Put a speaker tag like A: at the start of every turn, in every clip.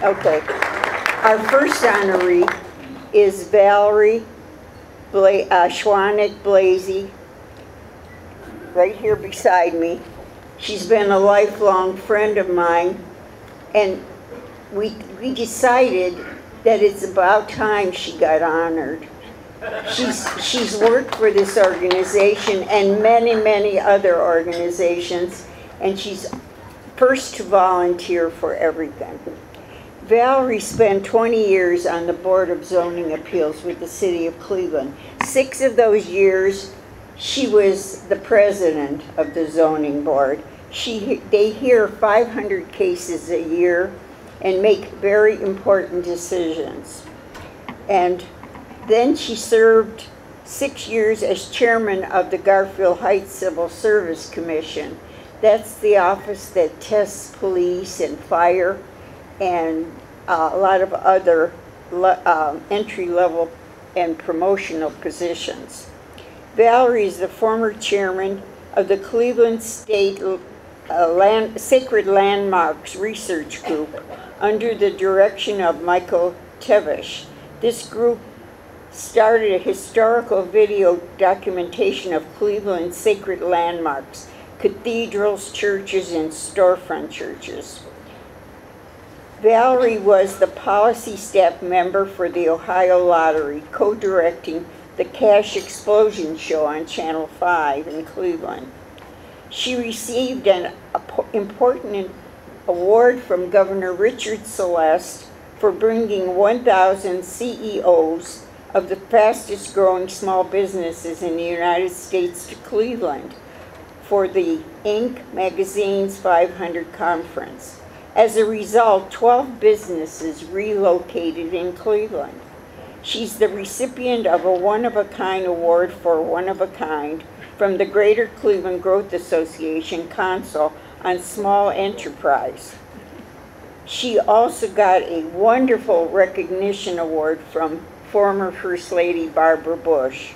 A: Okay. Our first honoree is Valerie Schwonek Blazey, right here beside me. She's been a lifelong friend of mine, and we decided that it's about time she got honored. She's worked for this organization and many, many other organizations, and she's first to volunteer for everything. Valerie spent 20 years on the Board of Zoning Appeals with the City of Cleveland. 6 of those years, she was the president of the zoning board. They hear 500 cases a year and make very important decisions. And then she served 6 years as chairman of the Garfield Heights Civil Service Commission. That's the office that tests police and fire and a lot of other entry-level and promotional positions. Valerie is the former chairman of the Cleveland State Sacred Landmarks Research Group under the direction of Michael Tevish. This group started a historical video documentation of Cleveland's sacred landmarks, cathedrals, churches, and storefront churches. Valerie was the policy staff member for the Ohio Lottery, co-directing the Cash Explosion show on Channel 5 in Cleveland. She received an important award from Governor Richard Celeste for bringing 1,000 CEOs of the fastest growing small businesses in the United States to Cleveland for the Inc. magazine's 500 conference. As a result, 12 businesses relocated in Cleveland. She's the recipient of a one-of-a-kind award for one-of-a-kind from the Greater Cleveland Growth Association Council on Small Enterprise. She also got a wonderful recognition award from former First Lady Barbara Bush.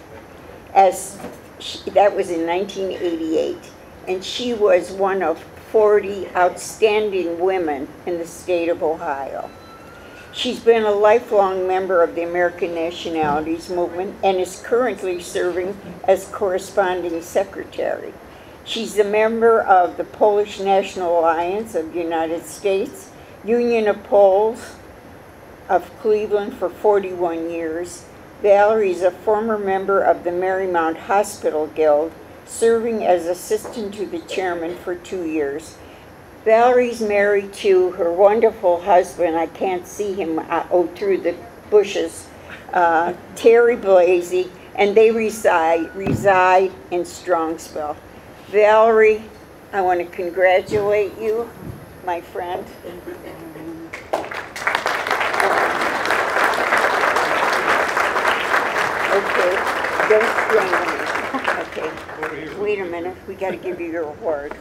A: That was in 1988, and she was one of 40 outstanding women in the state of Ohio. She's been a lifelong member of the American Nationalities Movement and is currently serving as corresponding secretary. She's a member of the Polish National Alliance of the United States, Union of Poles of Cleveland for 41 years. Valerie is a former member of the Marymount Hospital Guild, serving as assistant to the chairman for 2 years. Valerie's married to her wonderful husband, I can't see him through the bushes, Terry Blazey, and they reside in Strongsville. Valerie, I want to congratulate you, my friend. Okay, don't stand on me. Okay, wait a minute, we got to give you your award.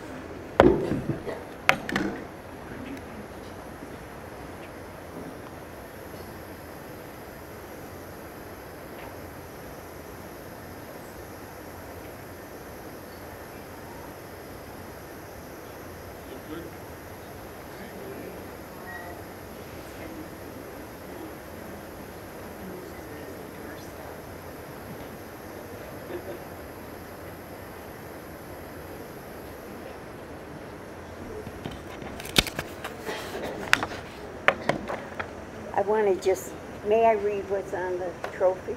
A: I want to just, may I read what's on the trophy?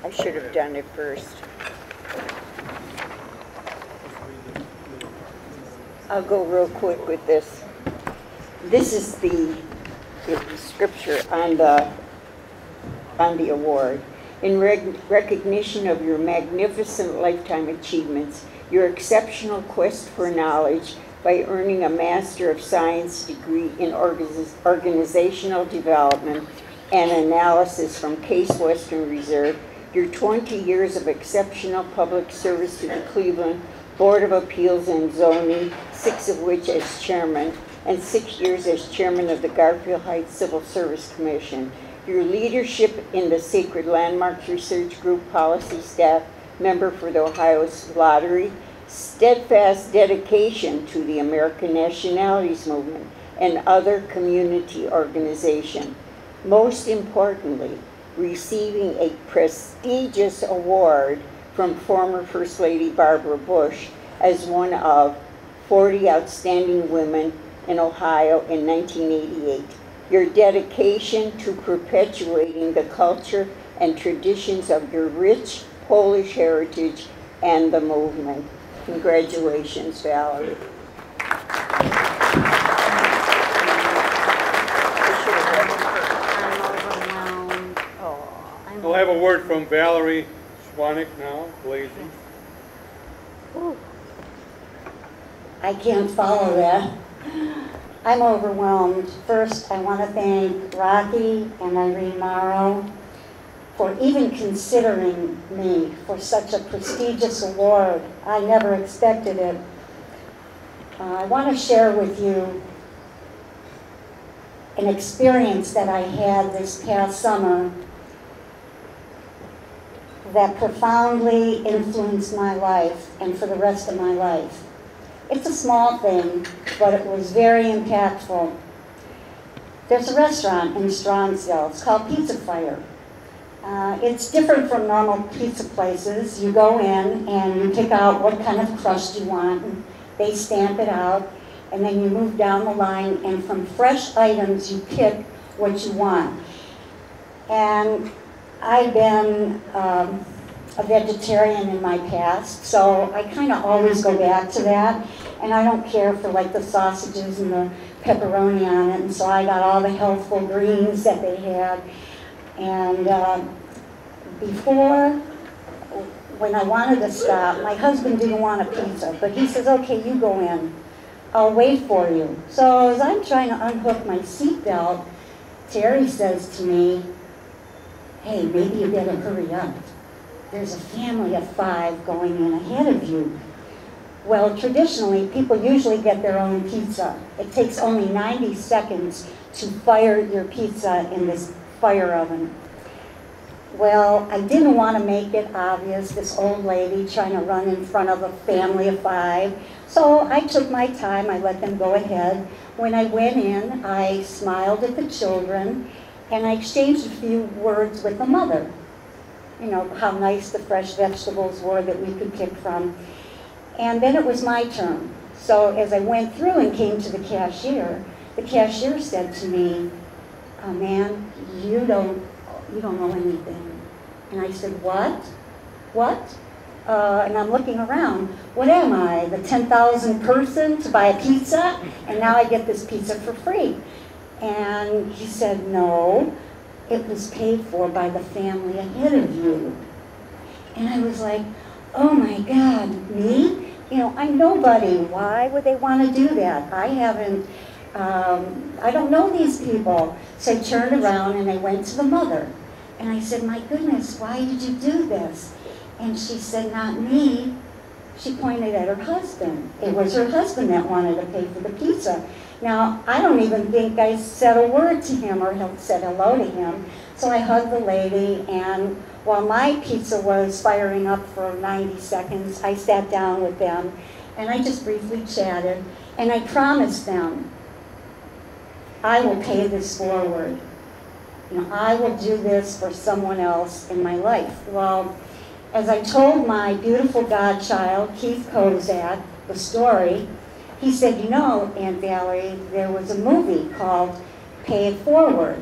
A: I should have done it first. I'll go real quick with this. This is the scripture on the award. In recognition of your magnificent lifetime achievements, your exceptional quest for knowledge, by earning a Master of Science degree in Organizational Development and Analysis from Case Western Reserve, your 20 years of exceptional public service to the Cleveland Board of Appeals and Zoning, 6 of which as chairman, and 6 years as chairman of the Garfield Heights Civil Service Commission, your leadership in the Sacred Landmarks Research Group policy staff, member for the Ohio Lottery, steadfast dedication to the American Nationalities Movement, and other community organizations. Most importantly, receiving a prestigious award from former First Lady Barbara Bush as one of 40 outstanding women in Ohio in 1988. Your dedication to perpetuating the culture and traditions of your rich Polish heritage and the movement. Congratulations, Valerie.
B: We'll have a word from Valerie Schwonek now, Blazey.
C: I can't follow that. I'm overwhelmed. First, I want to thank Rocky and Irene Morrow for even considering me for such a prestigious award. I never expected it. I want to share with you an experience that I had this past summer that profoundly influenced my life and for the rest of my life. It's a small thing, but it was very impactful. There's a restaurant in Strongsville. It's called Pizza Fire. It's different from normal pizza places. You go in and you pick out what kind of crust you want, and they stamp it out, and then you move down the line, and from fresh items you pick what you want. And I've been a vegetarian in my past, so I kind of always go back to that, and I don't care for like the sausages and the pepperoni on it, and so I got all the healthful greens that they had. And before, when I wanted to stop, my husband didn't want a pizza, but he says, okay, you go in, I'll wait for you. So as I'm trying to unhook my seatbelt, Terry says to me, hey, maybe you better hurry up. There's a family of 5 going in ahead of you. Well, traditionally, people usually get their own pizza. It takes only 90 seconds to fire your pizza in this fire oven. Well, I didn't want to make it obvious, this old lady trying to run in front of a family of 5. So I took my time, I let them go ahead. When I went in, I smiled at the children, and I exchanged a few words with the mother. You know, how nice the fresh vegetables were that we could pick from. And then it was my turn. So as I went through and came to the cashier said to me, oh, man, you don't know anything. And I said, what? What? And I'm looking around. What am I, the 10,000th person to buy a pizza? And now I get this pizza for free. And he said, no, it was paid for by the family ahead of you. And I was like, oh my God, me? You know, I'm nobody. Why would they want to do that? I don't know these people. So I turned around and I went to the mother. And I said, my goodness, why did you do this? And she said, not me. She pointed at her husband. It was her husband that wanted to pay for the pizza. Now, I don't even think I said a word to him or said hello to him. So I hugged the lady, and while my pizza was firing up for 90 seconds, I sat down with them, and I just briefly chatted, and I promised them, I will pay this forward. You know, I will do this for someone else in my life. Well, as I told my beautiful godchild, Keith Kozak, the story, he said, you know, Aunt Valerie, there was a movie called Pay It Forward.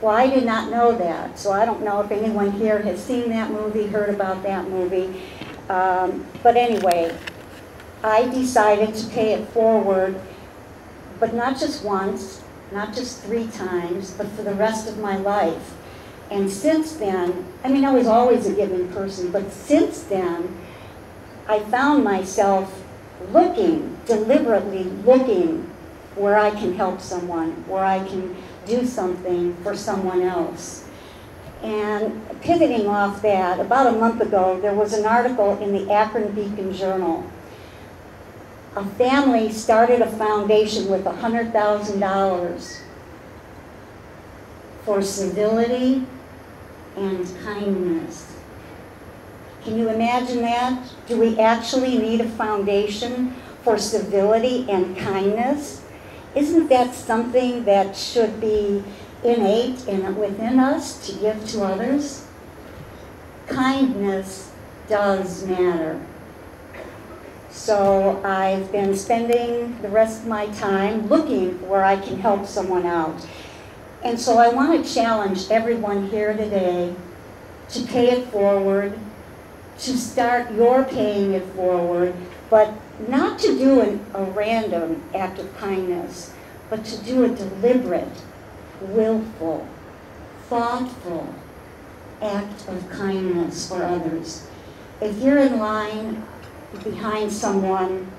C: Well, I did not know that, so I don't know if anyone here has seen that movie, heard about that movie. But anyway, I decided to pay it forward, but not just once, not just 3 times, but for the rest of my life. And since then, I mean, I was always a giving person, but since then, I found myself deliberately looking where I can help someone, where I can do something for someone else. And pivoting off that, about a month ago, there was an article in the Akron Beacon Journal. A family started a foundation with $100,000 for civility and kindness. Can you imagine that? Do we actually need a foundation for civility and kindness? Isn't that something that should be innate within us to give to others? Kindness does matter. So I've been spending the rest of my time looking where I can help someone out. And so I want to challenge everyone here today to pay it forward, to start your paying it forward, but not to do a random act of kindness, but to do a deliberate, willful, thoughtful act of kindness for others. If you're in line behind someone,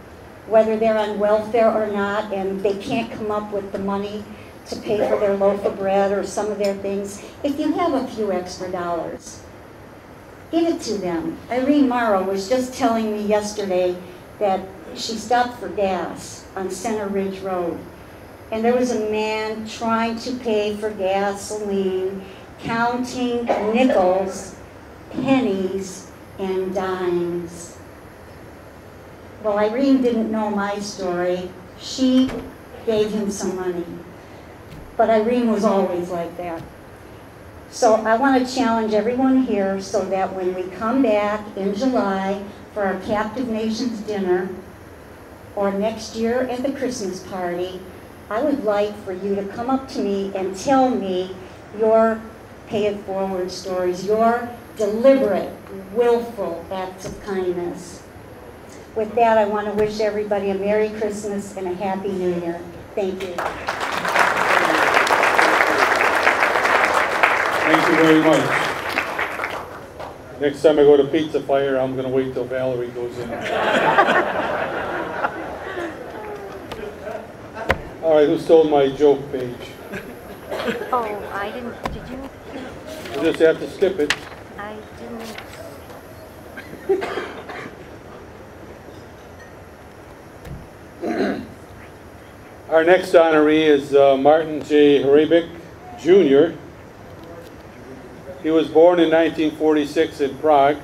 C: whether they're on welfare or not, and they can't come up with the money to pay for their loaf of bread or some of their things, if you have a few extra dollars, give it to them. Irene Morrow was just telling me yesterday that she stopped for gas on Center Ridge Road. And there was a man trying to pay for gasoline, counting nickels, pennies, and dimes. Well, Irene didn't know my story. She gave him some money. But Irene was always like that. So I want to challenge everyone here so that when we come back in July for our Captive Nations dinner, or next year at the Christmas party, I would like for you to come up to me and tell me your pay it forward stories, your deliberate, willful acts of kindness. With that, I want to wish everybody a Merry Christmas and a Happy New Year. Thank you.
B: Thank you very much. Next time I go to Pizza Fire, I'm going to wait till Valerie goes in. All right, who stole my joke page?
D: Oh, I didn't. Did you?
B: You just have to skip it.
D: I didn't.
B: Our next honoree is Martin J. Hrabik, Jr. He was born in 1946 in Prague.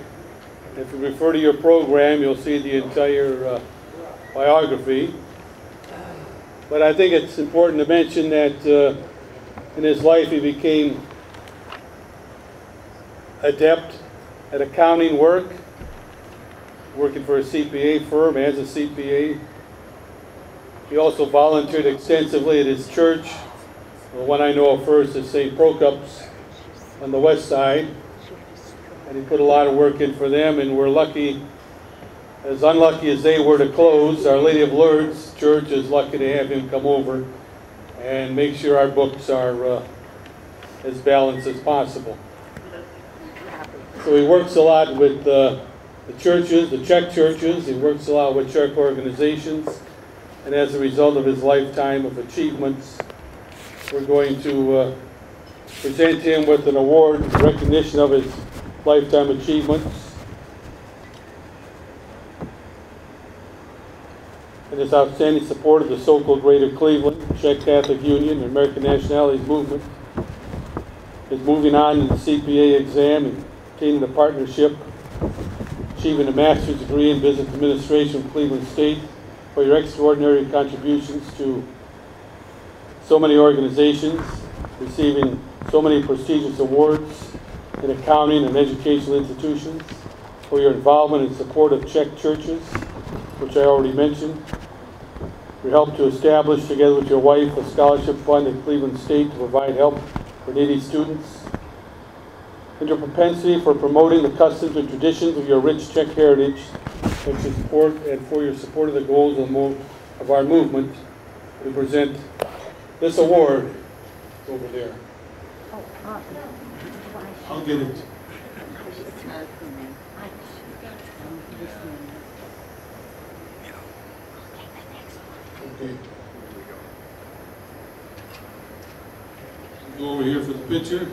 B: If you refer to your program, you'll see the entire biography. But I think it's important to mention that in his life he became adept at accounting work, working for a CPA firm as a CPA. He also volunteered extensively at his church. The one I know of first is St. Procop's on the west side. And he put a lot of work in for them, and we're lucky, as unlucky as they were to close, Our Lady of Lourdes Church is lucky to have him come over and make sure our books are as balanced as possible. So he works a lot with the churches, the Czech churches. He works a lot with Czech organizations. And as a result of his lifetime of achievements, we're going to present him with an award in recognition of his lifetime achievements and his outstanding support of the so-called Greater Cleveland, Czech Catholic Union, and American Nationalities Movement. His moving on in the CPA exam and obtaining a partnership, achieving a master's degree in business administration from Cleveland State, for your extraordinary contributions to so many organizations, receiving so many prestigious awards in accounting and educational institutions, for your involvement and support of Czech churches, which I already mentioned, your help to establish, together with your wife, a scholarship fund at Cleveland State to provide help for needy students, and your propensity for promoting the customs and traditions of your rich Czech heritage, and for your support of the goals of our movement. We present this award over there. I'll get it. Okay. Go over here for the picture.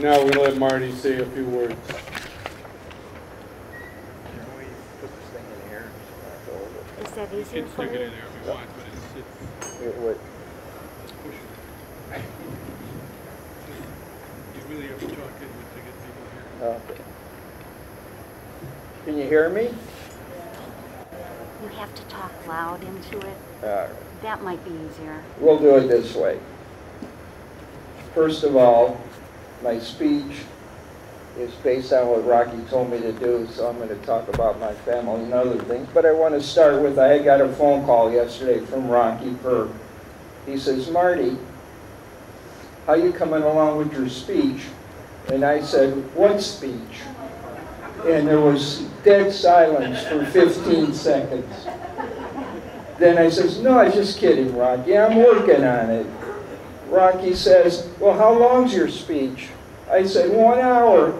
B: Now we're going to let Marty say a few words.
D: Is that
B: You
D: easier
B: can
D: for
B: stick it
D: you?
B: in there if you want, but
E: It would.
B: it's pushing it. You really have to talk into it to get people here.
E: Okay. Can you hear me?
D: You have to talk loud into it.
E: All right.
D: That might be easier.
E: We'll do it this way. First of all, my speech is based on what Rocky told me to do, so I'm going to talk about my family and other things. But I want to start with, I got a phone call yesterday from Rocky Berg. He says, Marty, how you coming along with your speech? And I said, what speech? And there was dead silence for 15 seconds. Then I says, no, I'm just kidding, Rocky. I'm working on it. Rocky says, well, how long's your speech? I said, 1 hour.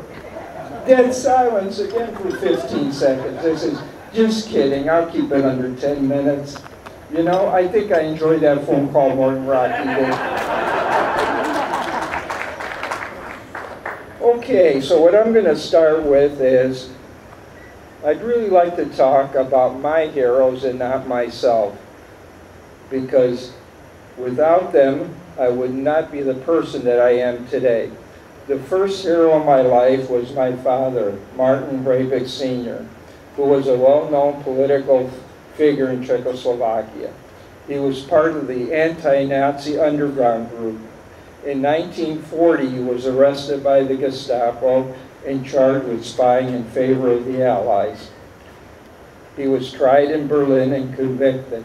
E: Dead silence again for 15 seconds. I says, just kidding. I'll keep it under 10 minutes. You know, I think I enjoyed that phone call more than Rocky did. Okay, so what I'm going to start with is, I'd really like to talk about my heroes and not myself, because without them, I would not be the person that I am today. The first hero in my life was my father, Martin Hrabik Sr., who was a well-known political figure in Czechoslovakia. He was part of the anti-Nazi underground group. In 1940, he was arrested by the Gestapo and charged with spying in favor of the Allies. He was tried in Berlin and convicted.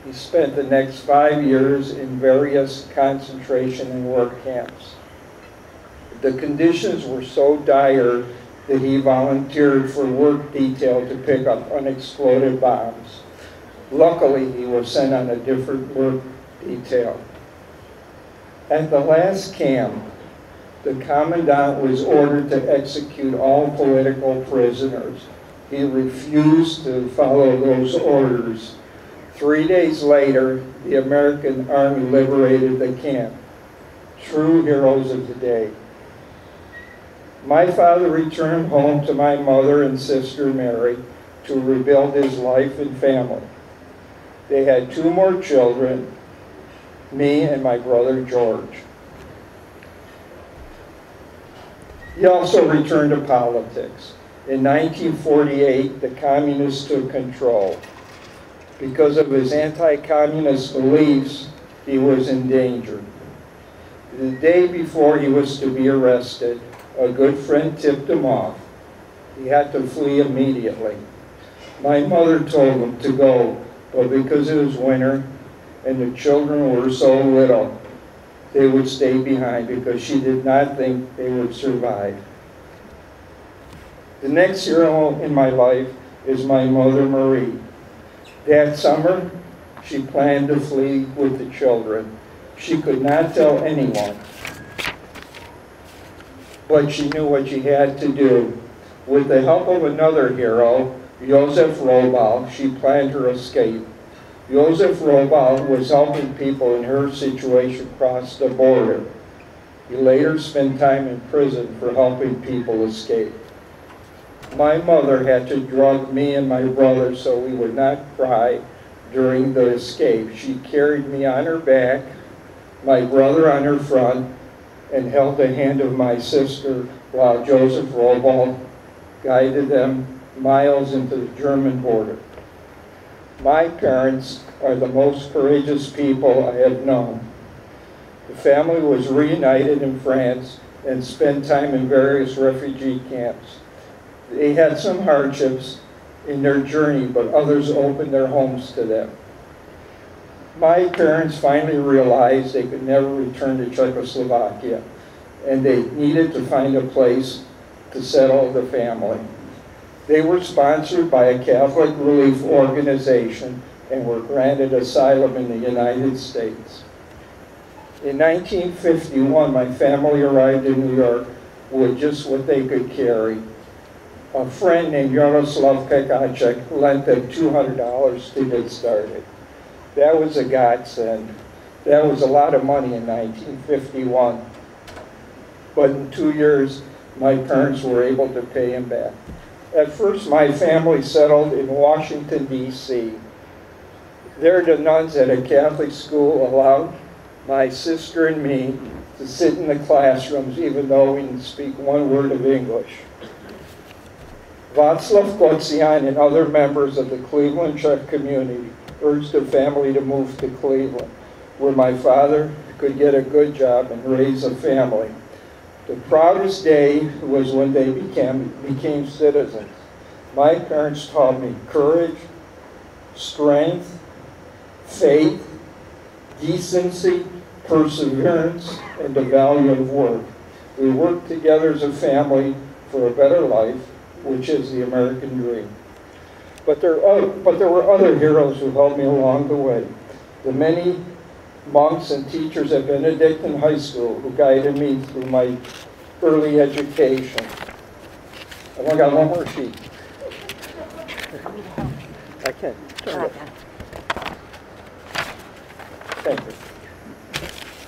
E: He spent the next 5 years in various concentration and work camps. The conditions were so dire that he volunteered for work detail to pick up unexploded bombs. Luckily, he was sent on a different work detail. At the last camp, the commandant was ordered to execute all political prisoners. He refused to follow those orders. 3 days later, the American Army liberated the camp. True heroes of the day. My father returned home to my mother and sister Mary to rebuild his life and family. They had 2 more children, me and my brother George. He also returned to politics. In 1948, the communists took control. Because of his anti-communist beliefs, he was in danger. The day before he was to be arrested, a good friend tipped him off. He had to flee immediately. My mother told him to go, but because it was winter and the children were so little, they would stay behind because she did not think they would survive. The next hero in my life is my mother, Marie. That summer, she planned to flee with the children. She could not tell anyone, but she knew what she had to do. With the help of another hero, Josef Robal, she planned her escape. Josef Robal was helping people in her situation cross the border. He later spent time in prison for helping people escape. My mother had to drug me and my brother so we would not cry during the escape. She carried me on her back, my brother on her front, and held the hand of my sister while Josef Robal guided them miles into the German border. My parents are the most courageous people I have known. The family was reunited in France and spent time in various refugee camps. They had some hardships in their journey, but others opened their homes to them. My parents finally realized they could never return to Czechoslovakia, and they needed to find a place to settle the family. They were sponsored by a Catholic relief organization and were granted asylum in the United States. In 1951, my family arrived in New York with just what they could carry. A friend named Yaroslav Kekacek lent them $200 to get started. That was a godsend. That was a lot of money in 1951. But in 2 years, my parents were able to pay him back. At first, my family settled in Washington, D.C. There, the nuns at a Catholic school allowed my sister and me to sit in the classrooms even though we didn't speak one word of English. Václav Kocian and other members of the Cleveland Czech Community urged the family to move to Cleveland, where my father could get a good job and raise a family. The proudest day was when they became citizens. My parents taught me courage, strength, faith, decency, perseverance, and the value of work. We worked together as a family for a better life, which is the American dream. But there were other heroes who helped me along the way. The many monks and teachers at Benedictine High School who guided me through my early education. I got one more sheet. I can. Thank you.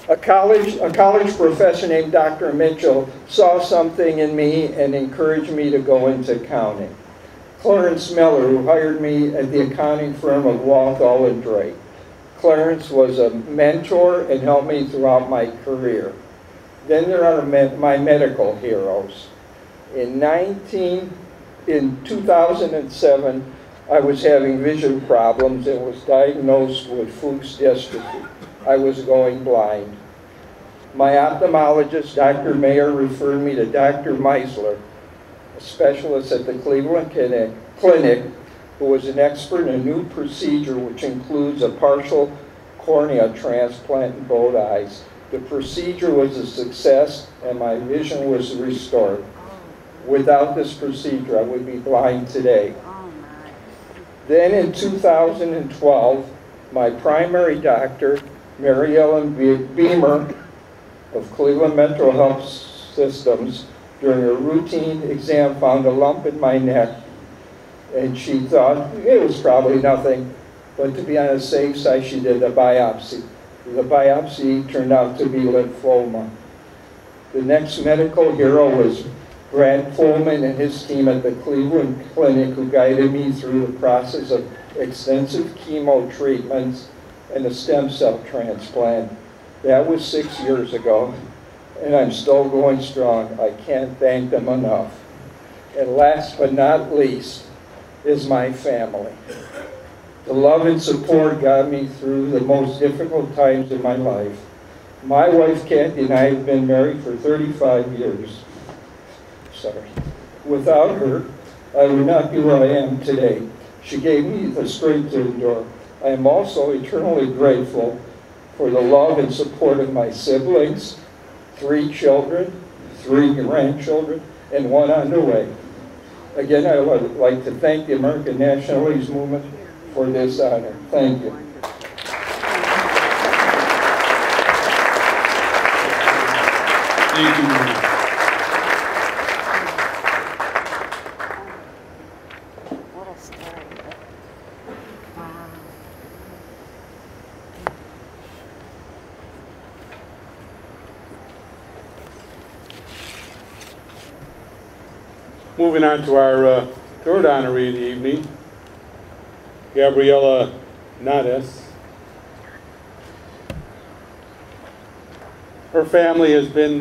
E: A college professor named Dr. Mitchell saw something in me and encouraged me to go into accounting. Clarence Miller, who hired me at the accounting firm of Walthall and Drake. Clarence was a mentor and helped me throughout my career. Then there are my medical heroes. In 2007, I was having vision problems and was diagnosed with Fuchs dystrophy. I was going blind. My ophthalmologist, Dr. Mayer, referred me to Dr. Meisler, a specialist at the Cleveland Clinic, who was an expert in a new procedure which includes a partial cornea transplant in both eyes. The procedure was a success and my vision was restored. Without this procedure, I would be blind today. Then in 2012, my primary doctor, Mary Ellen Beamer of Cleveland Mental Health Systems, during a routine exam found a lump in my neck, and she thought it was probably nothing, but to be on the safe side, she did a biopsy. The biopsy turned out to be lymphoma. The next medical hero was Brad Pullman and his team at the Cleveland Clinic, who guided me through the process of extensive chemo treatments and a stem cell transplant. That was 6 years ago, and I'm still going strong. I can't thank them enough. And last but not least is my family. The love and support got me through the most difficult times in my life. My wife, Kathy, and I have been married for 35 years. Without her, I would not be where I am today. She gave me the strength to endure. I am also eternally grateful for the love and support of my siblings, 3 children, 3 grandchildren, and 1 on the way. Again, I would like to thank the American Nationalities Movement for this honor. Thank you.
B: Thank you.
D: What a story. Wow.
B: Moving on to our third honoree of the evening, Gabriella I. Her family has been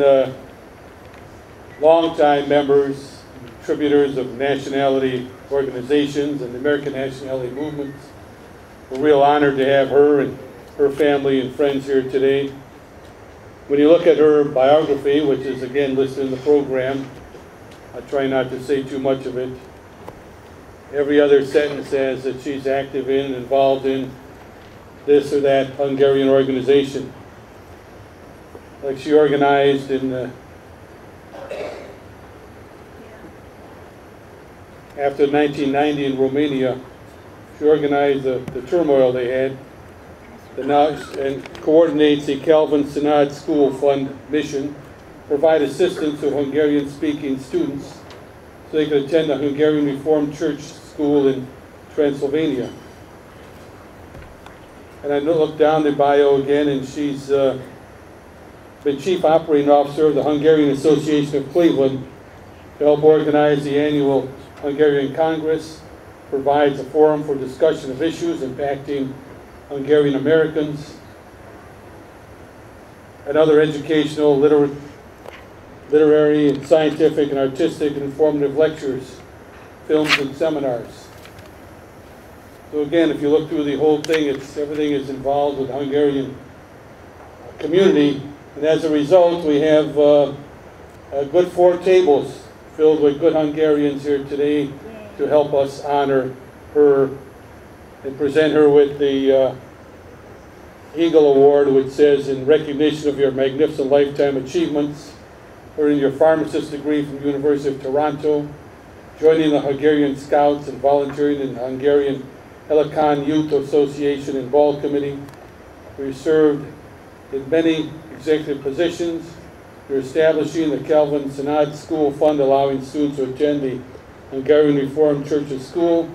B: longtime members, contributors of nationality organizations and the American Nationality Movement. We're real honored to have her and her family and friends here today. When you look at her biography, which is again listed in the program, I try not to say too much of it. Every other sentence says that she's active in, involved in this or that Hungarian organization. Like she organized in after 1990 in Romania, she organized the turmoil they had, and coordinates the Calvin Synod School Fund mission, provide assistance to Hungarian-speaking students so they could attend a Hungarian Reformed Church school in Transylvania. And I looked down the bio again, and she's been Chief Operating Officer of the Hungarian Association of Cleveland to help organize the annual Hungarian Congress, provides a forum for discussion of issues impacting Hungarian Americans, and other educational, literary, and scientific, and artistic, and informative lectures, films, and seminars. So again, if you look through the whole thing, everything is involved with the Hungarian community, and as a result, we have a good 4 tables filled with good Hungarians here today to help us honor her and present her with the Eagle Award, which says, in recognition of your magnificent lifetime achievements, earning your pharmacist degree from the University of Toronto, joining the Hungarian Scouts and volunteering in the Hungarian Helicon Youth Association and Ball Committee. We served in many executive positions. You're establishing the Calvin Synod School Fund, allowing students to attend the Hungarian Reformed Church's school.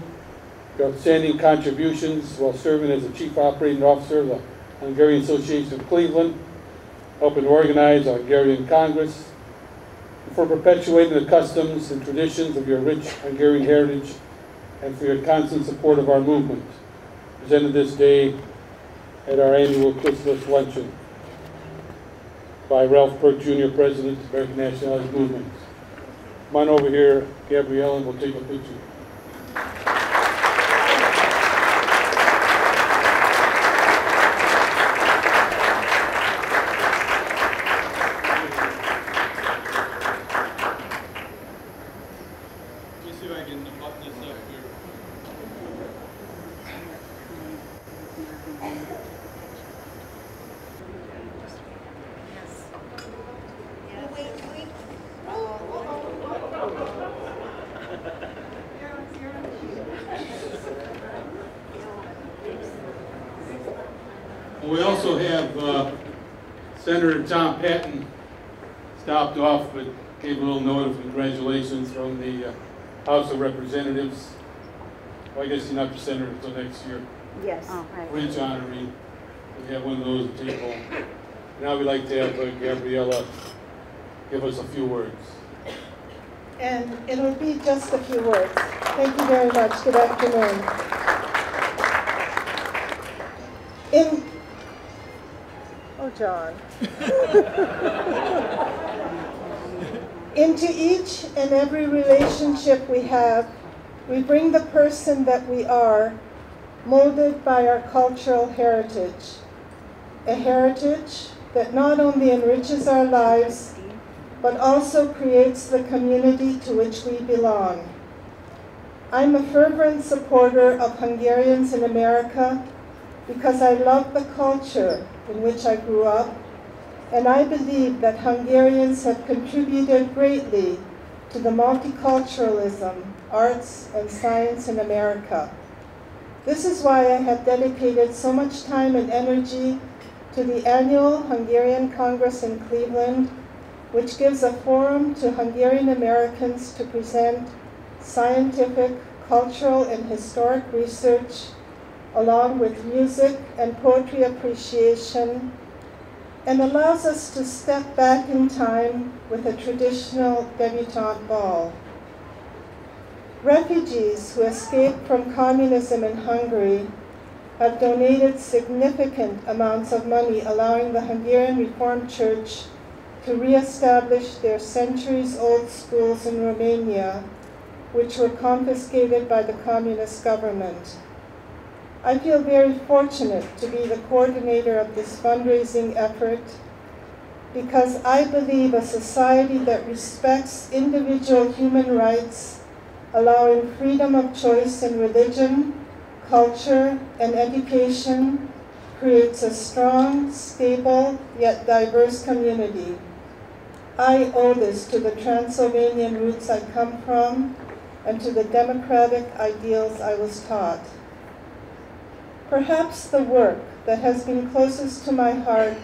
B: Your outstanding contributions while serving as the Chief Operating Officer of the Hungarian Association of Cleveland, helping organize the Hungarian Congress, and for perpetuating the customs and traditions of your rich Hungarian heritage, and for your constant support of our movement, presented this day at our annual Christmas luncheon by Ralph Burke Jr., President of the American Nationalities Movement. Come on over here, Gabriella, and we'll take a picture. Let me see if I can button this up here. We also have Senator Tom Patton stopped off, but gave a little note of congratulations from the House of Representatives. Well, I guess he's not the senator until next year.
A: Yes.
D: Oh, right.
B: Rich honoree. We have one of those at the table. Now we'd like to have Gabriella give us a few words.
F: And it'll be just a few words. Thank you very much. Good afternoon. Oh, John. Into each and every relationship we have, we bring the person that we are, molded by our cultural heritage. A heritage that not only enriches our lives, but also creates the community to which we belong. I'm a fervent supporter of Hungarians in America because I love the culture in which I grew up, and I believe that Hungarians have contributed greatly to the multiculturalism, arts, and science in America. This is why I have dedicated so much time and energy to the annual Hungarian Congress in Cleveland, which gives a forum to Hungarian Americans to present scientific, cultural, and historic research, along with music and poetry appreciation, and allows us to step back in time with a traditional debutante ball. Refugees who escaped from communism in Hungary have donated significant amounts of money, allowing the Hungarian Reformed Church to re-establish their centuries-old schools in Romania, which were confiscated by the communist government. I feel very fortunate to be the coordinator of this fundraising effort because I believe a society that respects individual human rights, allowing freedom of choice in religion, culture, and education, creates a strong, stable, yet diverse community. I owe this to the Transylvanian roots I come from and to the democratic ideals I was taught. Perhaps the work that has been closest to my heart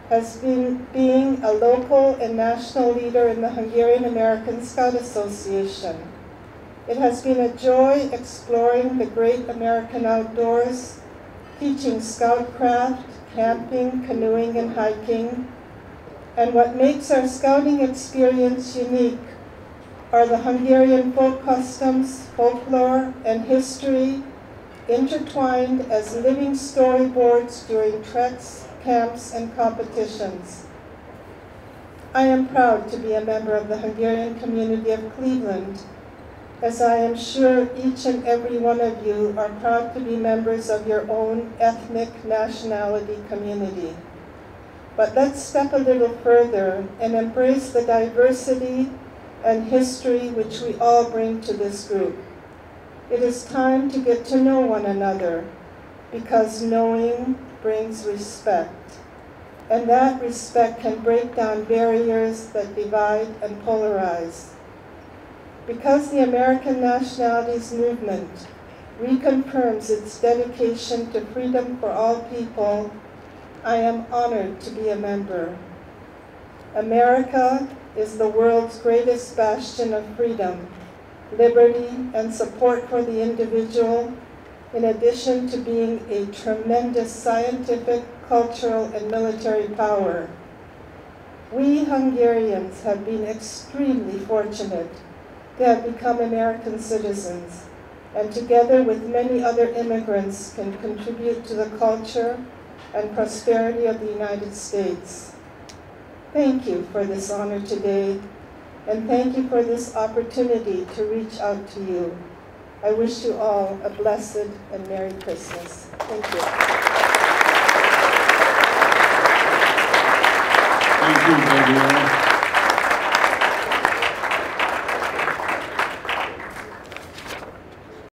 F: has been being a local and national leader in the Hungarian American Scout Association. It has been a joy exploring the great American outdoors, teaching scoutcraft, camping, canoeing, and hiking. And what makes our scouting experience unique are the Hungarian folk customs, folklore, and history intertwined as living storyboards during treks, camps, and competitions. I am proud to be a member of the Hungarian Community of Cleveland, as I am sure each and every one of you are proud to be members of your own ethnic nationality community. But let's step a little further and embrace the diversity and history which we all bring to this group. It is time to get to know one another, because knowing brings respect. And that respect can break down barriers that divide and polarize. Because the American Nationalities Movement reconfirms its dedication to freedom for all people, I am honored to be a member. America is the world's greatest bastion of freedom, liberty, and support for the individual, in addition to being a tremendous scientific, cultural, and military power. We Hungarians have been extremely fortunate to have become American citizens, and together with many other immigrants can contribute to the culture and prosperity of the United States. Thank you for this honor today, and thank you for this opportunity to reach out to you. I wish you all a blessed and Merry Christmas. Thank you.
B: Thank you, Gabriella.